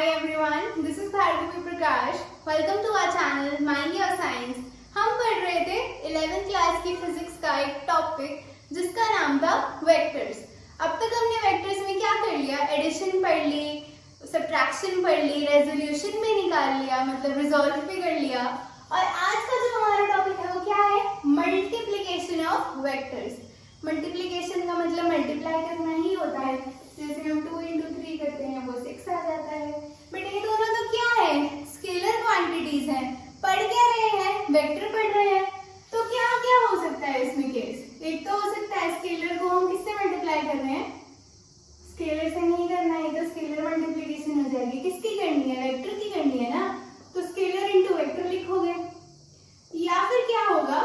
Hi everyone, this is Bhargavi Prakash. Welcome to our channel Mind Your Science. हम पढ़ रहे थे 11th class की फिजिक्स का एक टॉपिक जिसका नाम था वेक्टर्स। अब तक हमने वेक्टर्स में क्या कर लिया? एडिशन पढ़ ली, सब्ट्रैक्शन पढ़ ली, रेजोल्यूशन भी निकाल लिया, मतलब रिजॉल्व भी कर लिया। और आज का जो हमारा टॉपिक है वो क्या है? Multiplication of vectors. मल्टीप्लिकेशन का मतलब मल्टीप्लाई करना ही होता है। जैसे हम 2 into 3 करते हैं वो 6 आ जाता है। बट ये दोनों तो क्या है? स्केलर क्वांटिटीज हैं। पढ़ क्या रहे हैं? वेक्टर पढ़ रहे हैं। तो क्या क्या हो सकता है इसमें केस? एक तो हो सकता है स्केलर को हम किससे मल्टीप्लाई कर रहे हैं? स्केलर से नहीं करना है, तो स्केलर मल्टीप्लिकेशन हो जाएगी। किसकी करनी है? वेक्टर की करनी है ना, तो स्केलर इंटू वेक्टर लिखोगे। या फिर क्या होगा?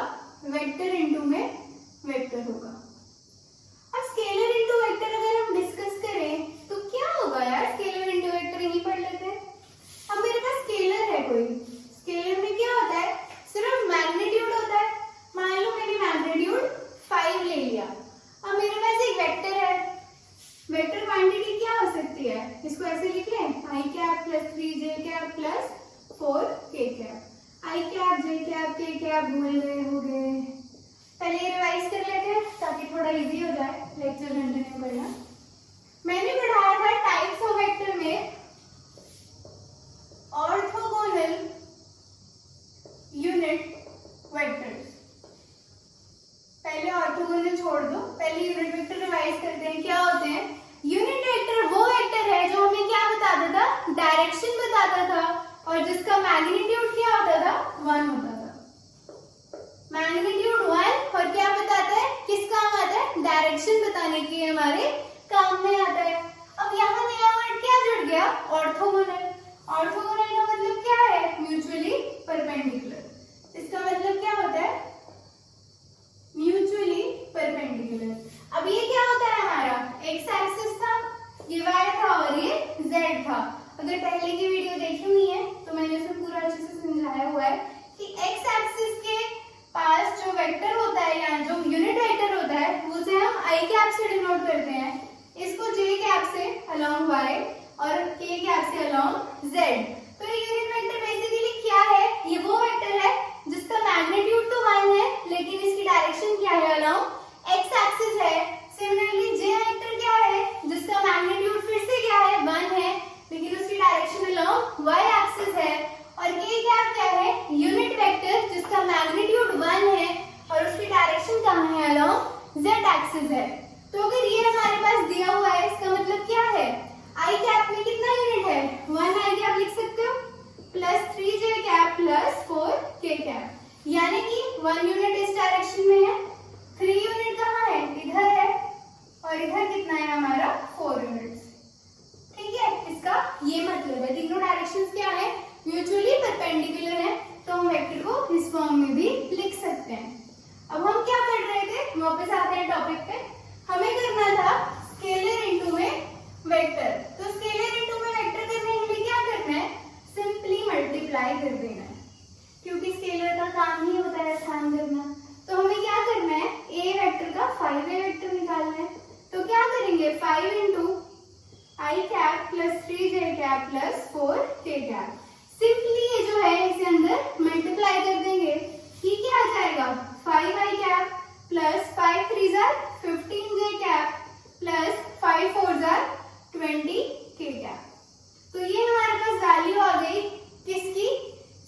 वेक्टर इंटू में वेक्टर होगा। अब स्केलर इंटू वेक्टर अगर हम डिस्कस करें तो क्या होगा यार? स्केलर इंटू वेक्टर यही पढ़ लेते हैं। अब मेरे पास स्केलर है कोई, स्केलर में क्या होता है? सिर्फ मैग्नीट्यूड होता है। मान लो मैंने मैग्नीट्यूड 5 ले लिया। अब मेरे पास एक वेक्टर है। वेक्टर क्वांटिटी क्या हो सकती है? इसको ऐसे लिख लें, i cap plus 3j cap plus 4k cap. i cap, j cap, k cap भूल गए होंगे। पहले रिवाइज कर लेते हैं ताकि थोड़ा इजी हो जाए लेक्चर कंटिन्यू करना। मैंने पढ़ाया था टाइप्स ऑफ वेक्टर में ऑर्थोगोनल यूनिट वेक्टर्स। पहले ऑर्थोगोनल छोड़ दो, पहले यूनिट वेक्टर रिवाइज करते हैं। क्या होते हैं? यूनिट वेक्टर वो वेक्टर है जो हमें क्या बताता था? डायरेक्शन बताता था, और जिसका मैग्नीट्यूड क्या होता था? 1 होता था। मैग्नीट्यूड 1 और क्या बताता है? किस काम आता है? डायरेक्शन बताने के हमारे काम में आता है। अब यहाँ नया वर्ड क्या जुड़ गया? ऑर्थोगोनल। ऑर्थोगोनल का मतलब क्या है? Mutually perpendicular. इसका मतलब क्या होता है? Mutually perpendicular. अब ये क्या होता है? हमारा एक्स एक्सिस था, ये वाई था और ये जेड था। अगर पहले की वीडियो देखी हुई है तो मैंने इसमें पूरा अच्छे से समझाया हुआ है कि एक्स एक्सिस के पास जो वेक्टर होता है या जो यूनिट वेक्टर होता है उसे हम आई कैप से डिनोट करते हैं, इसको जे कैप से अलोंग वाई और के कैप से अलोंग जेड। तो ये यूनिट वेक्टर बेसिकली क्या है? ये वो वेक्टर है जिसका मैग्नीट्यूड तो 1 है लेकिन इसकी डायरेक्शन क्या है? अलोंग एक्स एक्सिस है। सिमिलरली जे वेक्टर क्या है? जिसका मैग्नीट्यूड फिर से क्या है? 1 है लेकिन उसकी डायरेक्शन अलोंग वाई एक्सिस है। और के कैप क्या है? यूनिट वेक्टर जिसका मैग्नीट्यूड 1 है और उसकी डायरेक्शन कहाँ है? अलोंग जेड एक्सिस है। तो अगर ये हमारे पास दिया हुआ है इसका मतलब क्या है? आई कैप में कितना यूनिट है? 1 आई कैप लिख सकते हो plus 3j cap plus 4k cap, यानी कि 1 यूनिट इस डायरेक्शन में है, 3 यूनिट कहाँ है? इधर है, और इधर कितना है हमारा? 4 यूनिट्स। ठीक है, इसका ये मतलब है तीनों डायरेक्शंस क्या है? म्यूचुअली परपेंडिकुलर है। तो हम वेक्टर को इस फॉर्म में भी लिख सकते हैं। अब हम क्या कर रहे थे? वापस आते हैं टॉपिक पे। हमें करना था स्केलर इनटू में वेक्टर। तो स्केलर इनटू में वेक्टर करने के लिए क्या करना है? सिंपली मल्टीप्लाई कर देना है, क्योंकि स्केलर का काम ही होता है आसान करना। तो हमें क्या करना है? ए वेक्टर का 5a वेक्टर निकालना है। तो क्या करेंगे? 5 into I cap plus 3j cap plus 4k cap. Simply ये जो है इसे अंदर मल्टीप्लाई कर देंगे। ये क्या आ जाएगा? 5i cap plus 5 3 jar 15j cap plus 5 4 jar 20k cap. तो ये हमारे पास वैल्यू आ गई किसकी?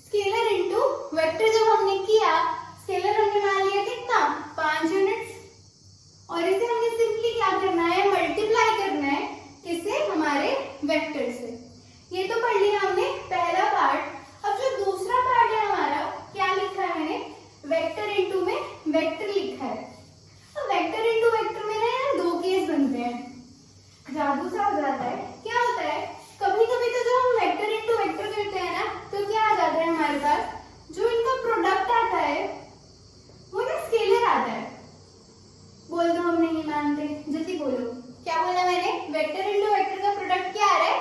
Scalar into vector. जब हमने किया स्केलर हमने मान लिया कितना? 5 यूनिट्स, और इसे हमें सिंपली क्या करना है? मल्टीप्लाई करना है किससे? हमारे वेक्टर से। ये तो पढ़ लिया हमने पहला पार्ट। अब जो दूसरा पार्ट है हमारा, क्या लिखा है मैंने? वेक्टर इनटू में वेक्टर लिखा है। तो वेक्टर इनटू वेक्टर में ना यार 2 केस बनते हैं, जादू सा हो जाता है। क्या होता है? कभी कभी तो जब हम वेक्टर इनटू वेक्टर करते हैं ना तो क्या आ जाता है हमारे पास? जो इनका प्रोडक्ट आता है वो ना स्केलर आता है। बोल दो हम नहीं मानते, जल्दी बोलो। क्या बोला मैंने? वेक्टर इनटू वेक्टर का प्रोडक्ट क्या आ रहा है?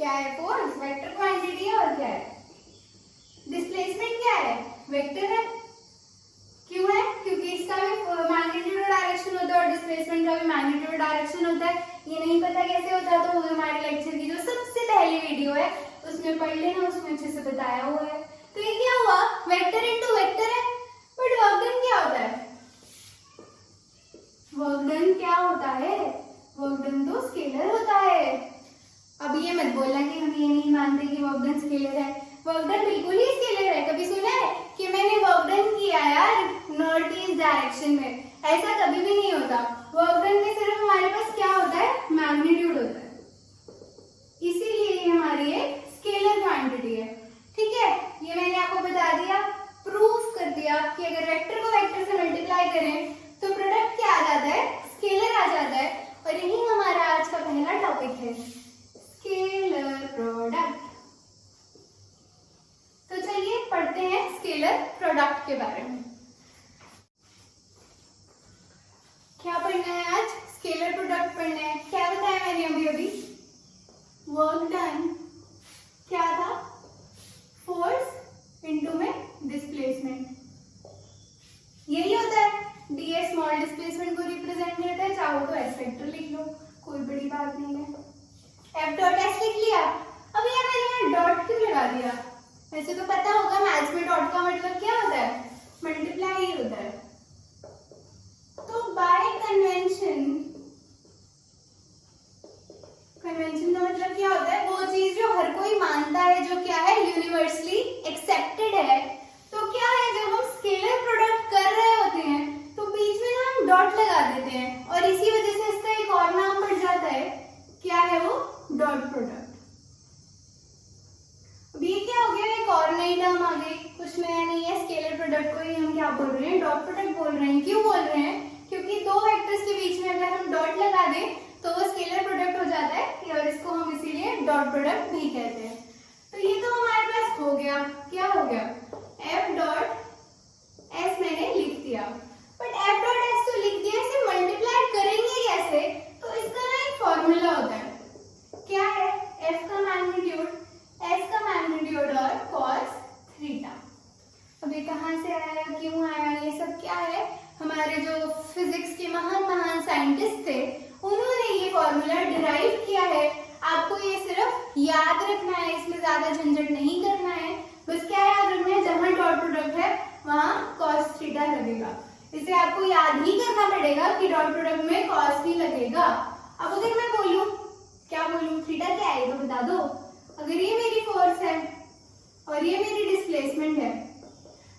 क्या है? फोर्स, वेक्टर क्वांटिटी है, और क्या है? डिस्प्लेसमेंट क्या है? वेक्टर है। क्यों है? क्योंकि इसका भी मैग्नीट्यूड डायरेक्शन होता है और डिस्प्लेसमेंट का भी मैग्नीट्यूड डायरेक्शन होता है। ये नहीं पता कैसे होता है तो वो हमारे लेक्चर की जो सबसे पहली वीडियो है उसमें पढ़ लेना, उसमें अच्छे से बताया हुआ है। तो ये क्या हुआ? वेक्टर इनटू वेक्टर है, बट वर्क डन क्या होता है? वर्क डन क्या होता है? वर्क डन तो स्केलर होता है। अब ये मत बोलना कि हम ये नहीं मानते कि वर्क डन स्केलर है। वर्क डन बिल्कुल ही स्केलर है। कभी सुना है कि मैंने वर्क डन किया यार नॉर्थ ईस्ट डायरेक्शन में? ऐसा कभी भी नहीं होता। वर्क डन में सिर्फ हमारे पास क्या होता है? मैग्नीट्यूड होता है, इसीलिए ये हमारी एक स्केलर क्वांटिटी है। ठीक है, ये मैंने आपको बता दिया, प्रूफ कर दिया कि अगर वेक्टर को वेक्टर से मल्टीप्लाई करें तो प्रोडक्ट क्या आ जाता है? स्केलर आ जाता है। और यही हमारा आज का पहला टॉपिक है, स्केलर प्रोडक्ट। तो चलिए पढ़ते हैं स्केलर प्रोडक्ट के बारे में। क्या पढ़ना है आज? स्केलर प्रोडक्ट पढ़ना है। क्या बताया मैंने अभी? वर्क डन क्या था? फोर्स इनटू में डिस्प्लेसमेंट, यही होता है। ds स्मॉल डिस्प्लेसमेंट को रिप्रेजेंट करता है, चाहो तो एस वेक्टर लिख लो, कोई बड़ी बात नहीं है। एफ डॉट एस लिख लिया। अब ये मैंने यहाँ डॉट क्यों लगा दिया? वैसे तो पता होगा मैथ्स में डॉट का मतलब क्या होता है? मल्टीप्लाई ही होता है। तो बाय कन्वेंशन, कन्वेंशन का मतलब क्या होता है? वो चीज जो हर कोई मानता है, जो क्या है? यूनिवर्सली एक्सेप्टेड है। तो क्या है, जब हम स्केलर प्रोडक्ट कर रहे होते हैं तो बीच में ना हम डॉट लगा देते हैं और इसी वजह से इसका एक और नाम पड़ जाता है। क्या है वो? Dot product. अब ये क्या हो गया? एक और नई टर्म आ गई, कुछ नया नहीं है। स्केलर प्रोडक्ट को ही हम क्या बोल रहे हैं? डॉट प्रोडक्ट बोल रहे हैं। क्यों बोल रहे हैं? क्योंकि दो वेक्टर्स के बीच में अगर हम डॉट लगा दें तो वो स्केलर प्रोडक्ट हो जाता है, और इसको हम इसीलिए डॉट प्रोडक्ट भी कहते हैं। तो ये तो हमारे पास हो गया। क्या हो गया? एफ डॉट एस मैंने लिख दिया, बट एफ डॉट एस तो लिख दिया, इसे मल्टीप्लाई करेंगे कैसे? तो इसका ना एक फॉर्मूला होता है। क्या है? एफ का मैग्नीट्यूड, एस का मैग्नीट्यूड और कॉस थीटा। अब ये कहाँ से आया, क्यों आया, ये सब क्या है? हमारे जो फिजिक्स के महान महान साइंटिस्ट थे उन्होंने ये फॉर्मूला डिराइव किया है। आपको ये सिर्फ याद रखना है, इसमें ज्यादा झंझट नहीं करना है। बस क्या याद रखना है? जहां डॉट प्रोडक्ट है वहां कॉस थीटा लगेगा। इसे आपको याद ही करना पड़ेगा कि डॉट प्रोडक्ट में कॉस भी लगेगा। अब अगर मैं बोलूं, क्या बोलूं? थीटा क्या है तो बता दो। अगर ये मेरी फोर्स है और ये मेरी डिस्प्लेसमेंट है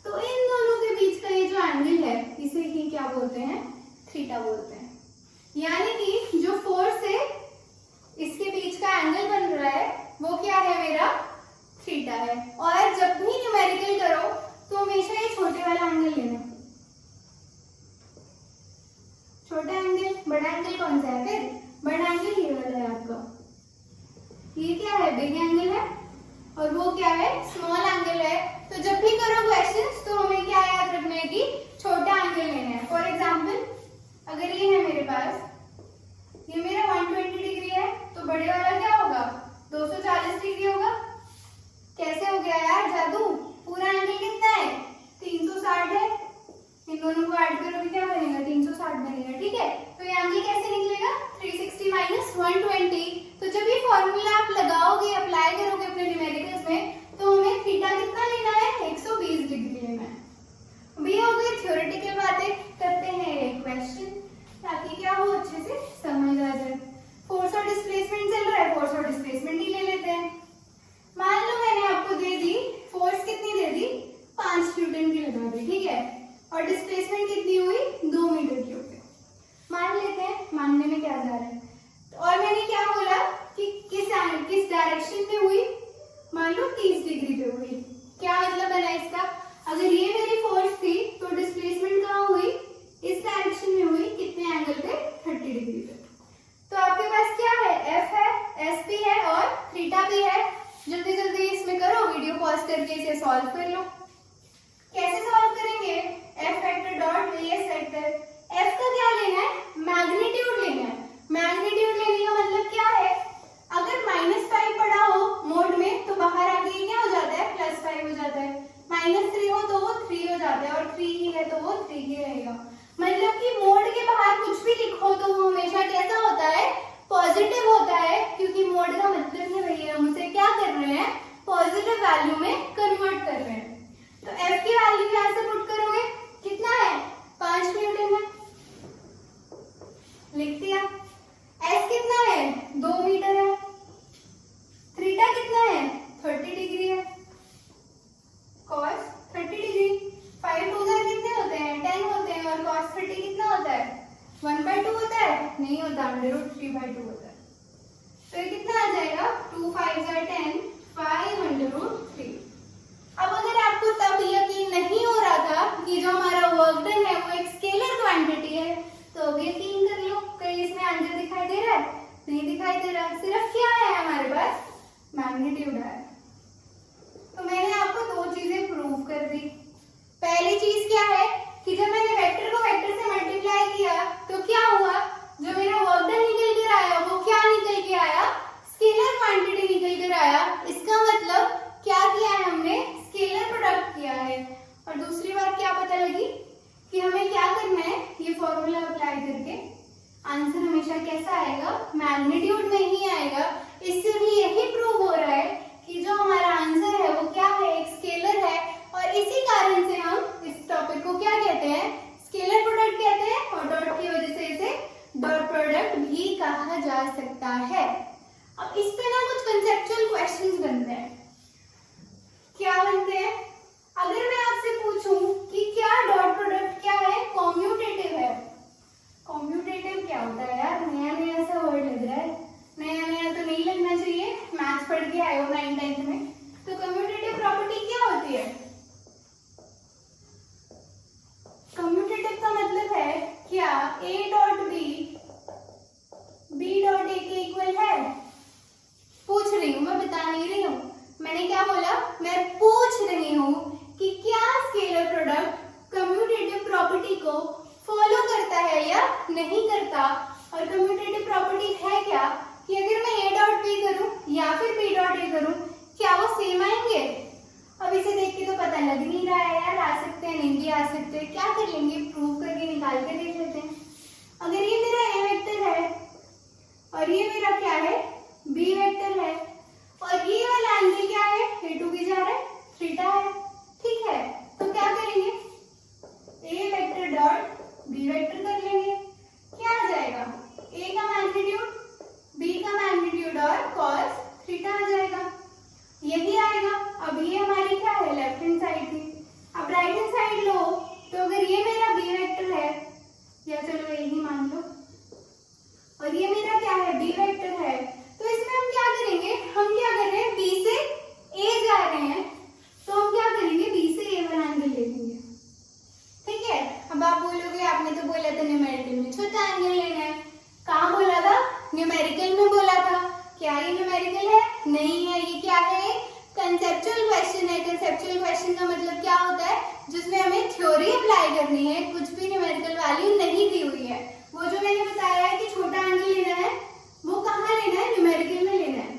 तो इन दोनों के बीच का ये जो एंगल है इसे ही क्या बोलते हैं? थीटा बोलते हैं। यानी कि जो फोर्स है इसके बीच का एंगल बन रहा है वो क्या है? मेरा थीटा है। और जब भी न्यूमेरिकल करो तो हमेशा ये छोटे वाला एंगल लेना। छोटा एंगल, बड़ा एंगल कौन सा है? फिर बड़ा एंगल ये वाला है आपका। ये क्या है? बिग एंगल है, और वो क्या है? स्मॉल एंगल है। तो जब भी करो क्वेश्चंस तो हमें क्या याद रखना है कि छोटा एंगल लेना है। फॉर एग्जांपल अगर ये है मेरे पास, ये मेरा 120 डिग्री है, तो बड़े वाला क्या होगा? 240 डिग्री होगा। कैसे हो गया यार जादू? पूरा एंगल कितना है? 360 है। इन दोनों को ऐड करो भी क्या बनेगा? 360 बनेगा। ठीक है, तो ये एंगल कैसे निकलेगा? 360 माइनस 120। तो जब ये फॉर्मूला आप लगाओगे, अप्लाई करोगे अपने न्यूमेरिकल्स में, तो हमें थीटा कितना लेना है? 120 डिग्री लेना है। अभी हो गई थ्योरेटिकल बातें, करते हैं एक क्वेश्चन ताकि क्या हो अच्छे से समझ आ जाए। फोर्स और डिस्प्लेसमेंट चल रहा है, फोर्स और डिस्प्लेसमेंट ही ले लेते हैं। मान लो मैंने आपको दे दी फोर्स, कितनी दे दी? 5 न्यूटन की लगा दी। ठीक है, और डिस्प्लेसमेंट कितनी हुई? 2 मीटर की हो गई। मान लेते हैं, मानने में क्या जा रहा है। और मैंने क्या बोला कि किस डायरेक्शन में हुई? मान लो 30 डिग्री पे हुई। क्या मतलब बना इसका? अगर ये मेरी फोर्स थी तो डिस्प्लेसमेंट कहाँ हुई? इस डायरेक्शन में हुई। कितने एंगल पे? 30 डिग्री पे। तो आपके पास क्या है? एफ है, एस भी है और थीटा भी है। जल्दी जल्दी इसमें करो, वीडियो पॉज करके इसे सॉल्व कर लो। कैसे सॉल्व करेंगे? F vector dot VS vector. F का क्या लेना है? मैग्नीट्यूड लेना है। मैग्नीट्यूड लेने का मतलब क्या है? अगर -5 पड़ा हो पॉजिटिव वैल्यू में कन्वर्ट कर रहे हैं। तो F की वैल्यू यहाँ से पुट करोगे, कितना है 5 न्यूटन है, लिख दिया। S कितना है 2 मीटर है, थीटा कितना है 30 डिग्री है, cos 30 डिग्री, 5 2 कितने होते हैं 10 होते हैं, और cos 30 कितना होता है 1/2 होता है, नहीं होता, √3/2 होता है। तो ये कितना आ जाएगा 2 5 10, 5/3। अब अगर आपको तब यकीन नहीं हो रहा था कि जो हमारा वर्क डन है वो एक स्केलर क्वांटिटी है, तो अब यकीन कर लो, कहीं इसमें आंसर दिखाई दे रहा है, नहीं दिखाई दे रहा, सिर्फ क्या है हमारे पास मैग्नीट्यूड है। तो मैंने आपको दो चीजें प्रूव कर दी। पहली चीज क्या है कि जब मैंने वेक्टर को वेक्टर से मल्टीप्लाई किया तो क्या हुआ, जो मेरा वर्क डन निकल कर आया वो क्या निकल के आया, स्केलर क्वांटिटी निकल कर आया। इसका मतलब क्या किया है हमने, स्केलर प्रोडक्ट किया है। और दूसरी बात क्या पता लगी कि हमें क्या करना है, ये फॉर्मूला अप्लाई करके आंसर हमेशा कैसा आएगा, मैग्नीट्यूड में ही आएगा। इससे भी यही प्रूव हो रहा है कि जो हमारा आंसर है वो क्या है, एक स्केलर है। और इसी कारण से हम इस टॉपिक को क्या कहते हैं, स्केलर प्रोडक्ट कहते हैं, और डॉट की वजह से इसे डॉट प्रोडक्ट भी कहा जा सकता है। अब इस पे ना कुछ कंसेप्चुअल क्वेश्चंस बनते हैं। क्या बनते हैं, अगर मैं आपसे पूछूं कि क्या डॉट प्रोडक्ट क्या है, कॉम्यूटेटिव है। कॉम्यूटेटिव क्या होता है यार, नया नया सा वर्ड लग रहा है, नया नया तो नहीं लगना चाहिए, मैथ्स पढ़ के आए हो 9th 10th में। तो कम्यूटेटिव प्रॉपर्टी क्या होती है, कम्यूटेटिव का मतलब है क्या A dot B dot A के इक्वल है। पूछ रही हूँ, मैं बता नहीं रही हूँ, मैंने क्या बोला, मैं पूछ रही हूँ कि क्या स्केलर प्रोडक्ट कम्यूटेटिव प्रॉपर्टी को फॉलो करता है या नहीं करता। और कम्यूटेटिव प्रॉपर्टी है क्या कि अगर मैं A डॉट B करूँ या फिर B डॉट A करूँ, क्या वो सेम आएंगे। अब इसे देख के तो पता लग नहीं रहा है यार, आ सकते हैं नहीं भी आ सकते हैं, क्या कर लेंगे, प्रूव करके निकाल के देख लेते हैं। अगर ये मेरा A वेक्टर है और ये मेरा क्या है B वेक्टर है, और ये वाला एंगल क्या है, A2 भी जा रहा है, थीटा है, ठीक है। तो क्या करेंगे, A vector dot B vector कर लेंगे, क्या आ जाएगा, A का मैग्नीट्यूड B का मैग्नीट्यूड और cos थीटा आ जाएगा, यही आएगा। अब ये हमारी क्या है, लेफ्ट हैंड साइड थी। अब राइट हैंड साइड लो, तो अगर ये मेरा B वेक्टर है, या चलो यही मान लो, और ये मेरा क्या है B वेक्टर है, तो इसमें हम क्या करेंगे, हम क्या कर रहे हैं, B से A जा रहे हैं, तो हम क्या करेंगे, B से A वाला एंगल ले लेंगे, ठीक है। अब आप बोलोगे आपने तो बोला था न्यूमेरिकल में छोटा एंगल लेना है, कहाँ बोला था, न्यूमेरिकल में बोला था। क्या ये न्यूमेरिकल है, नहीं है, ये क्या है, कंसेप्चुअल क्वेश्चन है। कंसेप्चुअल क्वेश्चन का मतलब क्या होता है, जिसमें हमें थ्योरी अप्लाई करनी है, कुछ भी न्यूमेरिकल वैल्यू नहीं दी हुई है। वो जो मैंने बताया है कि छोटा एंगल लेना है, वो कहाँ लेना है, न्यूमेरिकल में लेना है।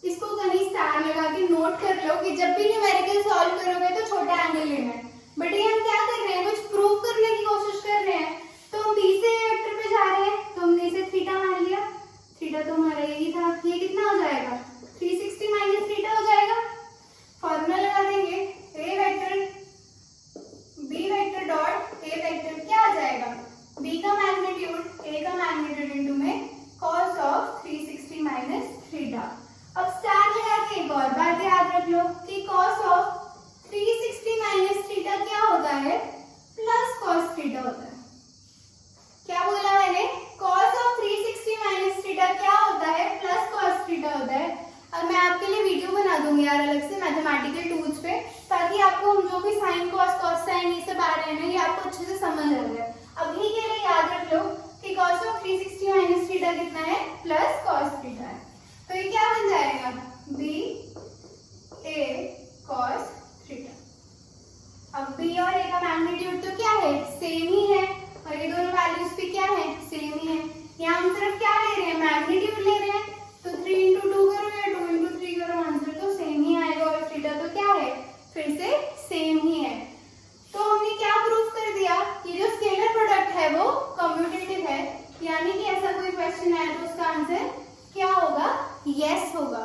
इसको कहीं स्टार लगा के नोट कर लो कि जब भी न्यूमेरिकल सॉल्व करोगे तो छोटा एंगल लेना है। बट ये हम क्या कर रहे हैं, कुछ प्रूव करने की कोशिश कर रहे हैं, तो हम B से A वेक्टर पे जा रहे हैं, तो हमने इसे थीटा मान लिया, थीटा तो हमारा यही था, ये कितना हो जाएगा 360 माइनस थीटा हो जाएगा। फॉर्मूला लगा देंगे, A vector B vector dot A vector क्या आ जाएगा, B का मैग्नीट्यूड A का मैग्नीट्यूड इनटू में cos ऑफ 360 माइनस थीटा। अब स्टार लगा के एक और बात याद रख लो कि cos ऑफ 360 माइनस थीटा क्या होता है, प्लस cos थीटा होता है। क्या बोला मैंने, cos ऑफ 360 माइनस थीटा क्या होता है, प्लस cos थीटा होता है। अब मैं आपके लिए वीडियो बना दूंगी यार अलग से मैथमेटिकल टूल्स पे, ताकि आपको हम जो भी साइन cos cos साइन ये सब आ रहे हैं ना, ये आपको अच्छे से समझ आ जाए। अभी के लिए याद रख लो कि cos ऑफ 360 माइनस थीटा कितना है, प्लस cos थीटा है। तो ये क्या बन जाएगा, B A cos थीटा। अब B और A का मैग्नीट्यूड तो क्या है, सेम ही है, और ये दोनों वैल्यूज भी क्या है, सेम ही है। यहाँ हम सिर्फ क्या ले रहे हैं, मैग्नीट्यूड ले रहे हैं, तो 3 into 2 करो या 2 into 3 करो, आंसर तो सेम ही आएगा, और थीटा तो क्या है, फिर से सेम ही है। तो हमने क्या प्रूफ कर दिया कि जो स्केलर प्रोडक्ट है वो कम्यूटेटिव है, यानी कि ऐसा कोई क्वेश्चन है तो उसका आंसर क्या होगा, यस होगा।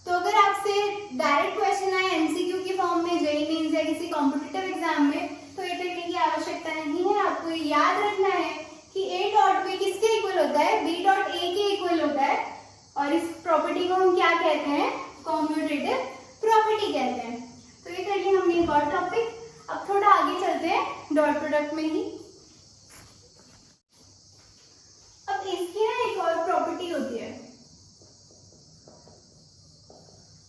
तो अगर आपसे डायरेक्ट क्वेश्चन आए एमसीक्यू की फॉर्म में जेईई मेंस या किसी कॉम्पिटिटिव एग्जाम में, तो ये करने की आवश्यकता नहीं है। आपको ये याद रखना है कि ए डॉट बी किसके इक्वल होता है, बी डॉट ए के इक्वल होता है, और इस प्रॉपर्टी को हम क्या कहते हैं, कॉम्यूटेटिव प्रॉपर्टी कहते हैं। तो ये कर लिया हमने एक और टॉपिक। अब थोड़ा आगे चलते हैं डॉट प्रोडक्ट में ही। अब इसकी ना एक और प्रॉपर्टी होती है,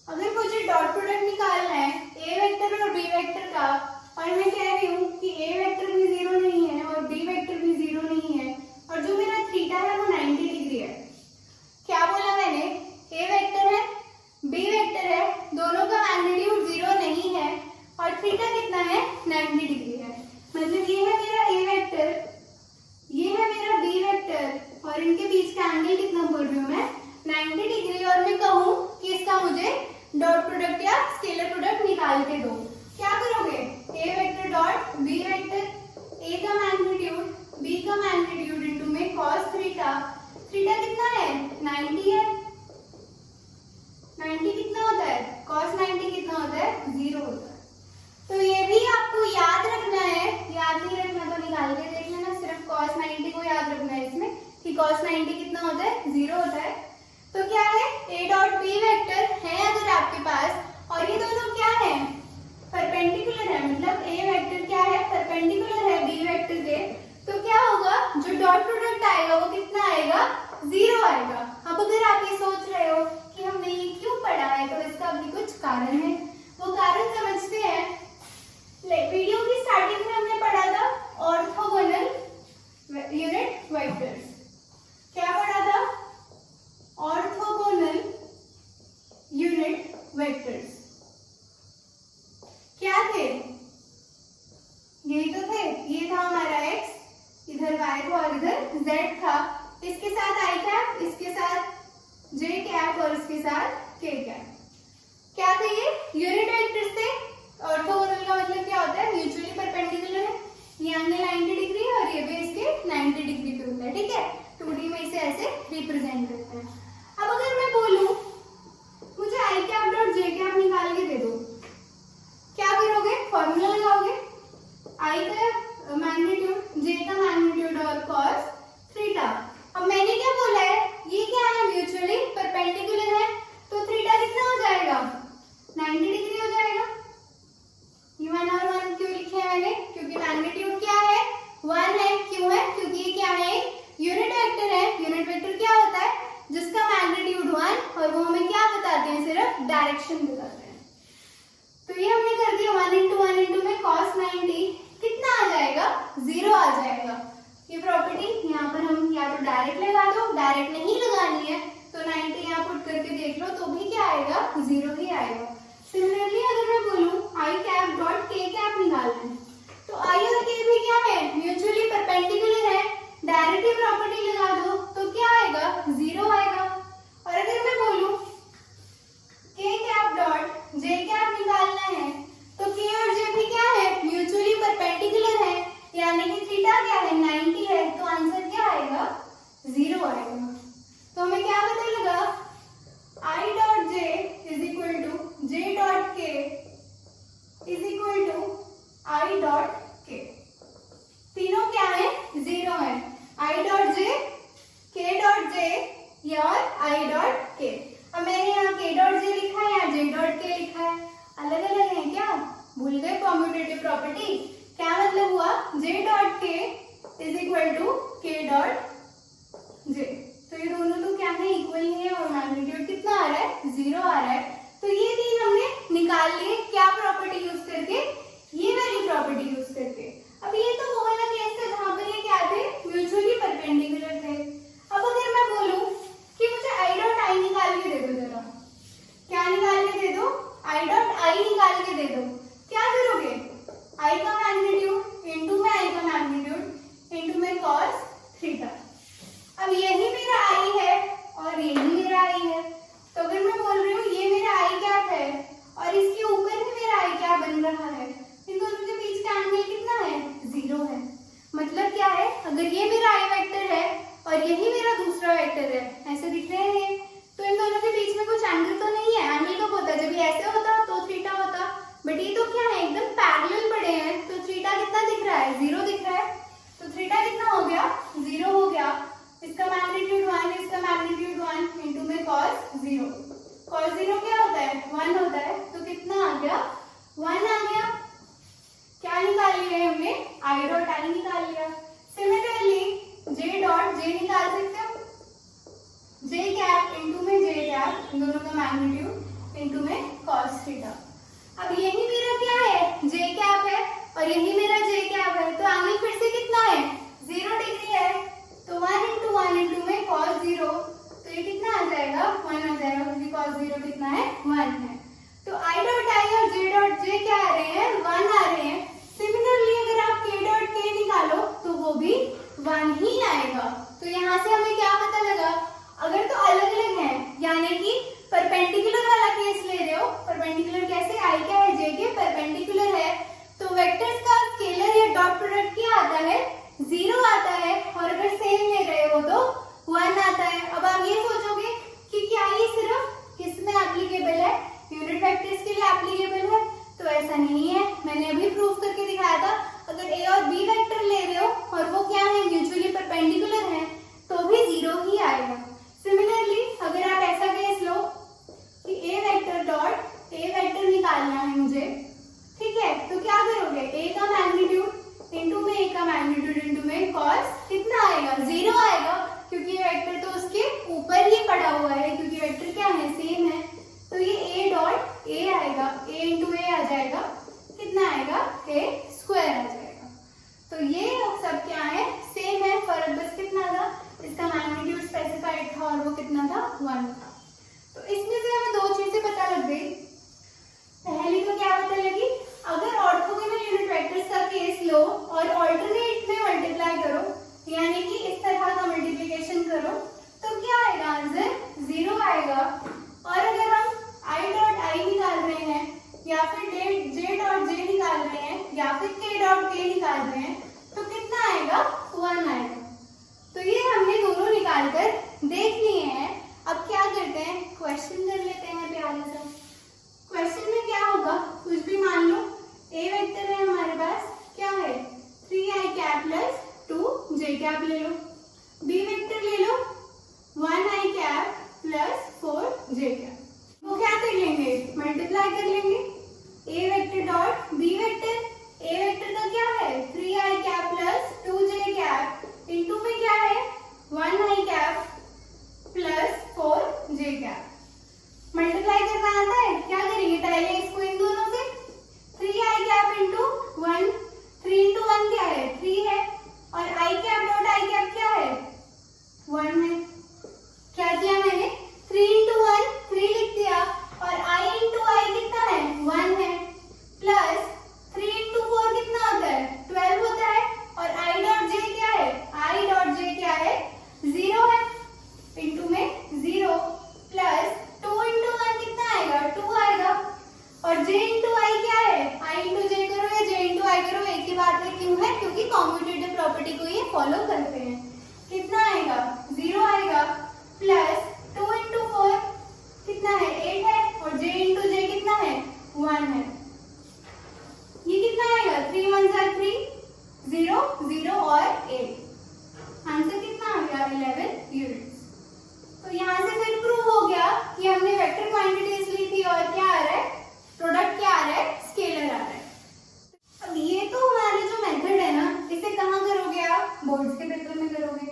अगर मुझे डॉट प्रोडक्ट निकालना है ए वेक्टर और बी वेक्टर का, और मैं कह रही हूँ कि ए वेक्टर भी 0 नहीं है और बी वेक्टर भी 0 नहीं है, और जो मेरा थीटा है वो 90 डिग्री है। क्या बोला मैंने, ए वेक्टर है, बी वेक्टर है, दोनों का मैग्नीट्यूड 0 नहीं है, और थीटा कितना है, 90 डिग्री है। मतलब ये है मेरा ए वेक्टर, ये है मेरा बी वेक्टर, और इनके बीच का एंगल कितना बोल रही हूँ मैं, 90 डिग्री। और मैं कहूँ कि इसका मुझे डॉट प्रोडक्ट या स्केलर प्रोडक्ट निकाल के दो। क्या करोगे, ए वेक्टर डॉट बी वेक्टर, ए का मैग्नीट्यूड बी का मैग्नीट्यूड इनटू में cos थीटा, थीटा कितना है, 90 है, 90 कितना होता है, cos 90 कितना होता है, 0 होता है। तो ये भी आपको याद रखना है, याद नहीं रखना तो निकाल के देख लेना, सिर्फ cos 90 को याद रखना है इसमें कि cos 90 कितना होता है, 0 होता है। तो क्या है, ए डॉट बी वेक्टर है अगर आपके पास, और ये दोनों क्या है, परपेंडिकुलर है, मतलब ए वेक्टर क्या है, परपेंडिकुलर है बी वेक्टर के, तो क्या होगा, जो डॉट प्रोडक्ट आएगा वो कितना आएगा, 0 आएगा। अब अगर आप ये सोच रहे हो कि हमने ये क्यों पढ़ा है, तो इसका भी कुछ कारण है, वो कारण समझते हैं। वीडियो की स्टार्टिंग में हमने पढ़ा था ऑर्थोगोनल यूनिट वेक्टर्स। क्या पढ़ा था, ऑर्थोगोनल यूनिट वेक्टर्स क्या थे, यही तो थे, ये था हमारा x, इधर y था और इधर z था, इसके साथ i कैप, इसके साथ j कैप और इसके साथ k कैप। क्या थे ये, यूनिट वेक्टर्स थे। ऑर्थोगोनल का मतलब क्या होता है, म्यूचुअली परपेंडिकुलर है, ये एंगल 90 डिग्री है और ये भी इसके 90 डिग्री पे होता है, ठीक है। 2D में इसे ऐसे रिप्रेजेंट करते हैं। अब अगर मैं बोलूं मुझे आई कैप डॉट जे कैप निकाल के दे दो, क्या करोगे, फॉर्मूला लगाओगे, आई का मैग्नीट्यूड जे का मैग्नीट्यूड और cos थीटा। अब मैंने क्या बोला है, ये क्या है, म्यूचुअली परपेंडिकुलर है, तो थीटा कितना हो जाएगा, 90 डिग्री हो जाएगा। ये 1 और 1 क्यों लिखे हैं मैंने, क्योंकि मैग्नीट्यूड क्या है, 1 है, क्यों है, क्योंकि ये क्या है, यूनिट वेक्टर है। यूनिट वेक्टर क्या होता है, जिसका मैग्नीट्यूड 1, और वो हमें क्या बताते हैं, सिर्फ डायरेक्शन बताते हैं। तो ये हमने कर दिया 1 इंटू 1 इंटू में cos 90 कितना आ जाएगा, 0 आ जाएगा। ये प्रॉपर्टी यहाँ पर हम या तो डायरेक्ट लगा दो, डायरेक्ट नहीं लगानी है तो 90 यहाँ पुट करके देख लो तो भी क्या आएगा, 0 ही आएगा। सिमिलरली अगर मैं बोलूँ आई कैप डॉट के कैप निकालना है, तो आई और के भी क्या है, म्यूचुअली परपेंडिकुलर है, डायरेक्ट ही प्रॉपर्टी लगा दो तो क्या आएगा, 0 आएगा। और अगर मैं बोलूँ के कैप डॉट जे कैप निकालना है, तो के और जे भी क्या है, म्यूचुअली परपेंडिकुलर है, यानी कि थीटा क्या है, 90 है, तो आंसर क्या आएगा, 0 आएगा। तो हमें क्या पता लगा, I dot J is equal to J dot K is equal to I dot K. तीनों क्या है, 0 है, आई डॉट जे, के डॉट जे और आई डॉट के। अब मैंने यहाँ के डॉट जे लिखा है, यहाँ जे डॉट के लिखा है, अलग अलग है क्या, भूल गए कॉम्यूटेटिव प्रॉपर्टी। क्या मतलब हुआ, जे dot K is equal to के डॉट जे, तो ये दोनों तो क्या है, इक्वल ही है, और मैग्नीट्यूड कितना आ रहा है, 0 आ रहा है। तो ये तीन हमने निकाल लिए, क्या प्रॉपर्टी यूज करके, ये वाली प्रॉपर्टी यूज करके। अब ये तो वो वाला केस था जहां पर ये क्या थे, म्यूचुअली परपेंडिकुलर थे। अब अगर मैं बोलूं कि मुझे आई डॉट आई निकाल के दे दो, जरा क्या निकाल के दे दो, आई डॉट आई निकाल के दे दो, क्या करोगे, आई का मैग्नीट्यूड इंटू में आई का मैग्नीट्यूड इंटू में cos थीटा। अब यही मेरा आई है और यही मेरा आई है, तो अगर मैं बोल रही हूँ ये मेरा आई कैप है और इसके ऊपर भी मेरा आई कैप बन रहा है, इन दोनों के बीच का एंगल कितना है, 0 है। मतलब क्या है, अगर ये मेरा आई वेक्टर है और यही मेरा दूसरा वेक्टर है, ऐसे दिख रहे हैं, तो इन दोनों के बीच में कुछ एंगल तो नहीं है। एंगल कब होता है, जब ये ऐसे होता दोनों का मैग्नीट्यूड इनटू में cos थीटा। अब यही मेरा क्या है, जे कैप है, और यही मेरा जे कैप है, तो एंगल फिर से कितना है, 0 डिग्री है। तो 1 इंटू 1 इंटू में cos 0, तो ये कितना आ जाएगा, 1 आ जाएगा, क्योंकि cos 0 कितना है, 1 है। तो I डॉट I और J डॉट J क्या आ रहे हैं, 1 आ रहे हैं। सिमिलरली अगर आप K डॉट K निकालो तो वो भी 1 ही आएगा। तो यहाँ से हमें क्या पता लगा, अगर तो अलग अलग है, यानी कि परपेंडिकुलर वाला केस ले रहे हो, परपेंडिकुलर कैसे, I क्या है, J के परपेंडिकुलर है, तो वेक्टर्स का स्केलर या डॉट प्रोडक्ट क्या आता है, 0 आता है, और अगर सेम ले रहे हो तो 1 आता है। अब आप ये सोचोगे कि क्या ये सिर्फ किसमें एप्लीकेबल है, यूनिट वेक्टर्स के लिए एप्लीकेबल है, तो ऐसा नहीं है। मैंने अभी प्रूफ करके दिखाया था, अगर ए और बी वेक्टर ले रहे हो और वो क्या है, म्यूचुअली परपेंडिकुलर है, तो भी 0 ही आएगा। सिमिलरली अगर आप ऐसा केस लो कि ए वेक्टर डॉट ए वेक्टर निकालना है मुझे, ठीक है, तो क्या करोगे, ए का मैग्नीट्यूड इंटू में ए का मैग्नीट्यूड इंटू में cos कितना आएगा, 0 आएगा, क्योंकि ये वेक्टर तो उसके ऊपर ही पड़ा हुआ है, क्योंकि वेक्टर क्या है, सेम है। तो ये a डॉट a आएगा, a इंटू a आ जाएगा, कितना आएगा, a स्क्वायर आ जाएगा। तो ये सब क्या है, सेम है, फर्क बस कितना था, इसका मैग्नीट्यूड स्पेसिफाइड था और वो कितना था, 1 था। तो इसमें से हमें दो चीजें पता लग गई। पहली तो क्या पता लगी, अगर ऑर्थोगोनल यूनिट वेक्टर्स का केस लो और ऑल्टरनेट में मल्टीप्लाई करो, यानी कि इस तरह का मल्टीप्लिकेशन करो, तो क्या आएगा, आंसर 0 आएगा। और अगर हम I डॉट I निकाल रहे हैं, या फिर J डॉट J निकाल रहे हैं, या फिर K डॉट K निकाल रहे हैं, तो कितना आएगा, 1 आएगा। तो ये हमने दोनों निकाल कर देख लिए हैं। अब क्या करते हैं, क्वेश्चन कर लेते हैं प्यारे सा। क्वेश्चन में क्या होगा, कुछ भी मान लो, A वेक्टर है हमारे पास, क्या है, 3i cap plus 2j cap ले लो, B वेक्टर ले लो 1i cap plus 4j cap. वो क्या कर लेंगे, मल्टीप्लाई कर लेंगे, A vector dot B vector, A vector का क्या है, 3i cap plus 2j cap into में क्या है, 1i cap plus 4j cap. Multiply करना आता है, क्या करेंगे, पहले इसको इन दोनों से 3i कैप इंटू 1, 3 इंटू 1 क्या है, 3 है, और i cap dot i cap क्या है, 1 है। क्या किया मैंने, 3 इंटू 1 3 लिख दिया, और i इंटू i कितना है, 1 है, प्लस 3 इंटू 4 कितना होता है, 12 होता है, और i डॉट j क्या है, i डॉट j क्या है, 0 है, इंटू में 0, प्लस 2 इंटू 1 कितना आएगा, 2 आएगा, और j इंटू i क्या है, i इंटू j करो या j इंटू i करो, एक ही बात है, क्यों है, क्योंकि कॉम्यूटेटिव प्रॉपर्टी को ये फॉलो करते हैं। कितना आएगा, 0 आएगा, प्लस 2 इंटू 4 कितना है, 8 है, और j इंटू j कितना है, 1 है। ये कितना आएगा, 3 1 3, 0 0 और 8, आंसर कितना आ गया, 11 यूनिट्स। तो यहाँ से फिर प्रूव हो गया कि हमने वेक्टर क्वांटिटीज ली थी, और क्या आ रहा है, प्रोडक्ट क्या आ रहा है, स्केलर आ रहा है। अब ये तो हमारे जो मेथड है ना, इसे कहाँ करोगे आप, बोर्ड्स के पेपर में करोगे।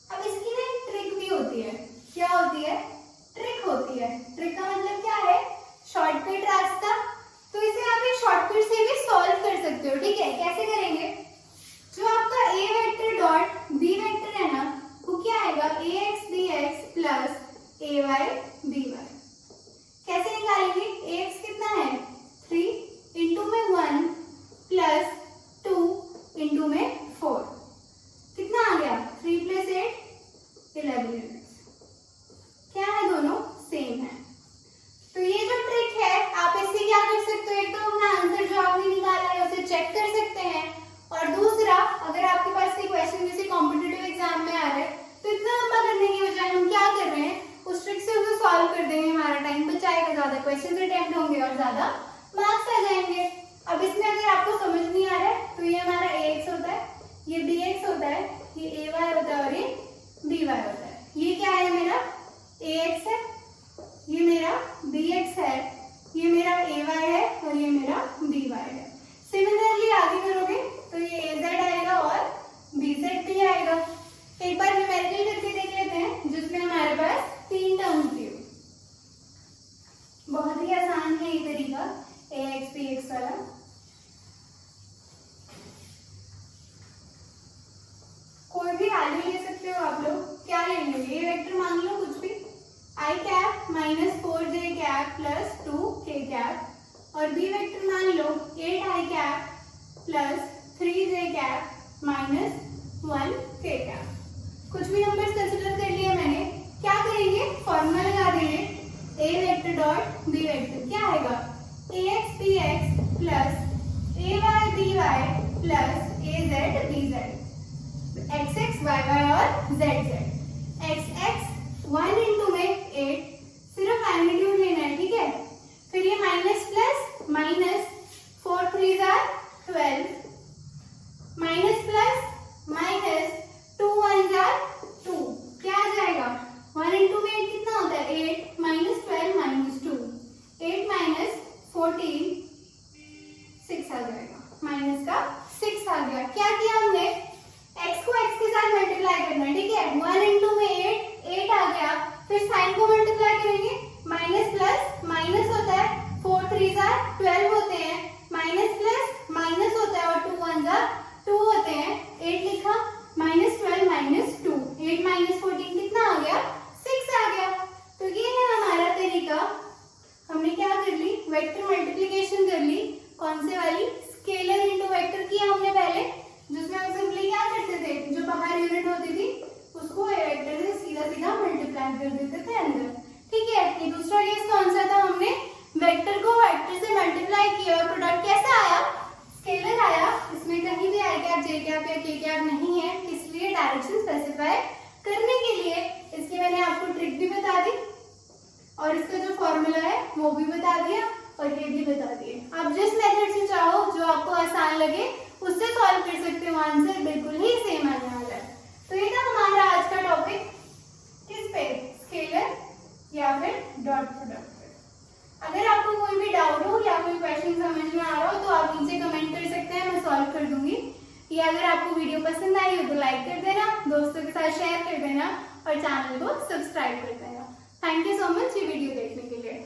अब इसकी ना एक ट्रिक भी होती है, क्या होती है, ट्रिक होती है। ट्रिक का मतलब क्या है, शॉर्टकट रास्ता। तो इसे आप एक शॉर्टकट से भी सॉल्व कर सकते हो, ठीक है, कैसे करेंगे, जो आपका a vector dot b vector है ना, वो क्या आएगा, ax bx plus ay by। कैसे निकालेंगे, ax कितना है, 3 इंटू में 1 प्लस 2 इंटू में 4, कितना आ गया, 3 प्लस 8 11 यूनिट्स। क्या है, दोनों सेम है। तो ये जो ट्रिक है, आप इससे क्या कर सकते हो, एक तो अपना आंसर जो आपने निकाला है उसे चेक कर सकते हैं, और दूसरा अगर आपके पास कोई क्वेश्चन जैसे कॉम्पिटिटिव एग्जाम में आ रहा है, तो इतना लंबा करने की बजाय हम क्या कर रहे हैं, उस ट्रिक से उसे सॉल्व कर देंगे, हमारा टाइम बचाएगा, ज्यादा क्वेश्चन अटेम्प्ट होंगे और ज्यादा मार्क्स आ जाएंगे। अब इसमें अगर आपको समझ नहीं आ रहा है, तो ये हमारा ax होता है, ये bx होता है, ये ay होता है, और ये by होता है। ये क्या है, मेरा ax है, ये मेरा bx है, ये मेरा ay है, और ये मेरा by है। सिमिलरली आगे करोगे तो ये az आएगा और bz भी आएगा। एक बार न्यूमेरिकल करके देख लेते हैं, जिसमें हमारे पास 3 term cap plus 2k cap और बी वेक्टर मान लो 8i cap plus 3j cap minus 1k cap. कुछ भी नंबर कंसिडर कर लिए मैंने, क्या करेंगे फॉर्मूला लगा देंगे a vector dot b vector, क्या आएगा ax bx plus ay by plus az bz, xx yy और zz। xx 1 इंटू में 8, सिर्फ मैग्नीट्यूड लेना है, ठीक है। फिर ये minus plus minus 4 3 jar 12, minus plus minus 2 1 jar 2, क्या आ जाएगा 1 इंटू में 8 कितना होता है 8 माइनस 12 माइनस 2, 8 माइनस 14 6 आ जाएगा, माइनस का 6 आ गया। क्या किया हमने, x को x के साथ मल्टीप्लाई करना है, ठीक है। 1 इंटू में 8 आ गया, फिर साइन को मल्टीप्लाई करेंगे, माइनस प्लस माइनस होता है, 4 3 जार 12 होते हैं, माइनस प्लस माइनस होता है और 2 1 जार 2 होते हैं, 8 लिखा माइनस 12 माइनस 2, 8 माइनस 14 कितना आ गया 6 आ गया। तो ये है हमारा तरीका, हमने क्या कर ली वेक्टर मल्टीप्लिकेशन कर ली, कौन से वाली स्केलर इनटू वेक्टर किया हमने पहले, जिसमें हम सिंपली क्या करते थे, जो बाहर यूनिट होती थी उसको वेक्टर से सीधा सीधा मल्टीप्लाई कर देते थे अंदर, ठीक है। ये दूसरा केस कौन सा था, हमने वेक्टर को वेक्टर से मल्टीप्लाई किया और प्रोडक्ट कैसा आया स्केलर आया, इसमें कहीं भी आई कैप जे कैप या के कैप नहीं है, इसलिए डायरेक्शन स्पेसिफाई करने के लिए इसकी मैंने आपको ट्रिक भी बता दी और इसका जो फॉर्मूला है वो भी बता दिया और ये भी बता दिए। आप जिस मेथड से चाहो जो आपको आसान लगे उससे सॉल्व कर सकते हो, आंसर बिल्कुल ही सेम आने वाला है। तो ये था हमारा आज का टॉपिक, किस पे स्केलर या फिर डॉट प्रोडक्ट पे। अगर आपको कोई भी डाउट हो या कोई क्वेश्चन समझ में आ रहा हो तो आप नीचे कमेंट कर सकते हैं, मैं सॉल्व कर दूंगी। या अगर आपको वीडियो पसंद आई हो तो लाइक कर देना, दोस्तों के साथ शेयर कर देना और चैनल को सब्सक्राइब कर देना। थैंक यू सो मच ये वीडियो देखने के लिए।